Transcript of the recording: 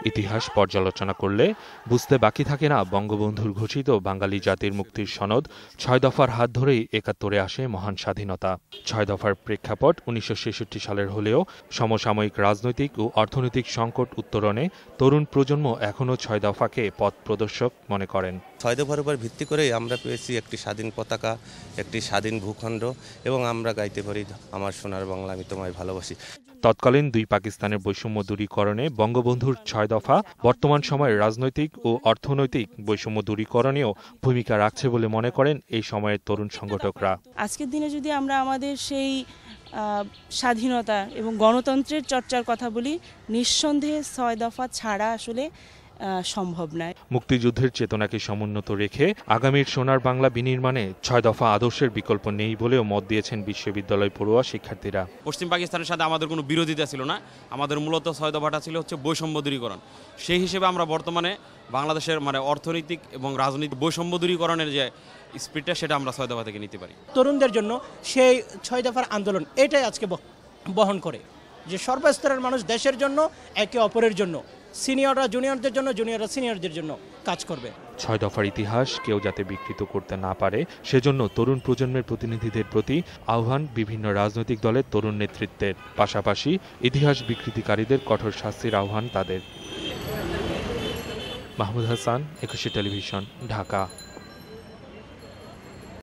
ইতিহাস পর্যালোচনা করলে বুঝতে বাকি থাকে না বঙ্গবন্ধুর ঘোষিত বাঙালি জাতির মুক্তির সনদ ৬ দফার হাত ধরেই ৭১-এ আসে মহান স্বাধীনতা। ৬ দফার প্রেক্ষাপট ১৯৬৬ সালের হলেও সমসাময়িক রাজনৈতিক ও অর্থনৈতিক সংকট উত্তরণে তরুণ প্রজন্ম এখনও ৬ দফাকে পথ প্রদর্শক মনে করেন। ৬ দফার উপর ভিত্তি করেই আমরা পেয়েছি একটি স্বাধীন পতাকা, একটি স্বাধীন ভূখণ্ড এবং আমরা গাইতে পারি আমার সোনার বাংলা আমি তোমায় ভালোবাসি। তৎকালীন দুই পাকিস্তানের বৈষম্য দূরীকরণে বঙ্গবন্ধুর ৬ দফা বর্তমান সময়ের রাজনৈতিক ও অর্থনৈতিক বৈষম্য দূরীকরণেও ভূমিকা রাখছে বলে মনে করেন এই সময়ের তরুণ সংগঠকরা। আজকের দিনে যদি আমরা আমাদের সেই স্বাধীনতা এবং গণতন্ত্রের চর্চার কথা বলি, নিঃসন্দেহে ৬ দফা ছাড়া আসলে সম্ভব নয়। মুক্তিযুদ্ধের চেতনাকে সমুন্নত রেখে আগামীর সোনার বাংলা বিনির্মাণে ৬ দফা আদর্শের বিকল্প নেই বলেও মত দিয়েছেন বিশ্ববিদ্যালয় পড়ুয়া শিক্ষার্থীরা। পশ্চিম পাকিস্তানের সাথে আমাদের কোনো বিরোধিতা ছিল না, আমাদের মূলত ৬ দফাটা ছিল বৈষম্য দূরীকরণ। সেই হিসেবে আমরা বর্তমানে বাংলাদেশের অর্থনৈতিক এবং রাজনৈতিক বৈষম্য দূরীকরণের যে স্পিডটা সেটা আমরা ৬ দফা থেকে নিতে পারি। তরুণদের জন্য সেই ৬ দফার আন্দোলন এটাই আজকে বহন করে যে সর্বস্তরের মানুষ দেশের জন্য, একে অপরের জন্য, সিনিয়ররা জুনিয়রদের জন্য, জুনিয়ররা সিনিয়রদের জন্য কাজ করবে। ৬ দফার ইতিহাস কেউ যাতে বিকৃত করতে না পারে সেজন্য তরুণ প্রজন্মের প্রতিনিধিদের প্রতি আহ্বান বিভিন্ন রাজনৈতিক দলের তরুণ নেতৃত্বের, পাশাপাশি ইতিহাস বিকৃতিকারীদের কঠোর শাস্তির আহ্বান তাদের। মাহমুদ হাসান, ২১ টেলিভিশন, ঢাকা।